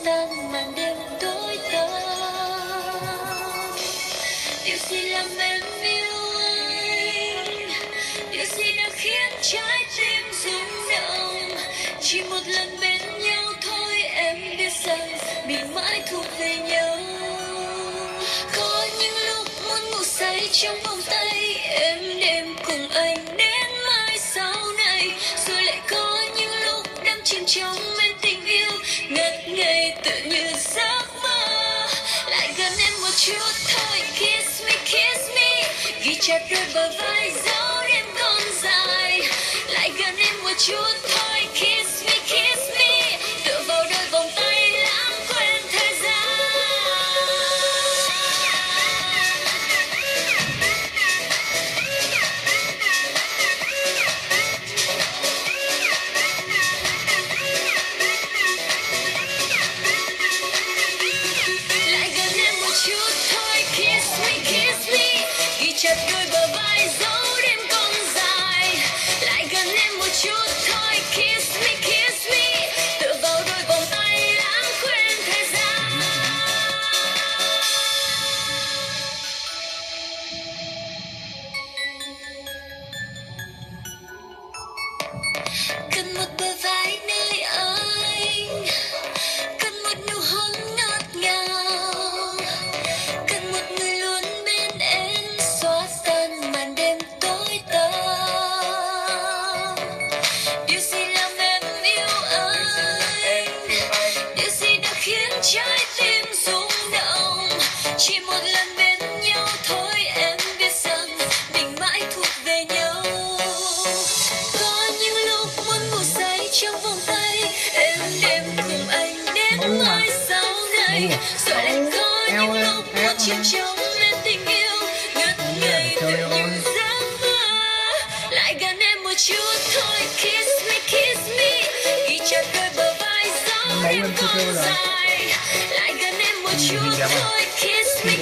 tan màn đêm tối tăm. Điều gì làm em yêu anh, điều gì đã khiến trái tim rung động. Chỉ một lần bên nhau thôi em biết rằng mình mãi thuộc về nhau. Có những lúc muốn ngủ say trong vòng tay em đêm cùng anh đến mai sau này. Rồi lại có những lúc đắm chìm trong men tình yêu ngất ngây tự như giấc mơ. Lại gần em một chút thôi, kiss me, ghi chặt đôi bờ vai dấu đêm còn dài. Lại gần em một chút thôi, kiss me, tựa vào đôi vòng tay lãng quên thời gian. Lại gần em một chút thôi, kiss me, ghi chặt đôi bờ vai dấu đêm còn dài. Lại gần em một chút thôi, kiss me, tựa vào đôi vòng tay lãng quên thời gian. Cần một bờ vai nơi anh, cần một nụ hôn ngọt ngào, cần một người luôn bên em xóa tan màn đêm tối tăm. Điều gì làm em yêu anh, điều gì đã khiến trái tim rung động. Chỉ một lần bên nhau thôi em biết rằng mình mãi thuộc về nhau. Có những lúc muốn ngủ say trong vòng tay em đêm cùng anh đến mai sau này. Rồi lại có những lúc muốn chìm trong men tình yêu ngất ngây tự như giấc mơ. Lại gần em một chút thôi, kiss me, ghi chặt đôi bờ vai dấu đêm còn dài. Lại gần em một chút thôi, kiss me,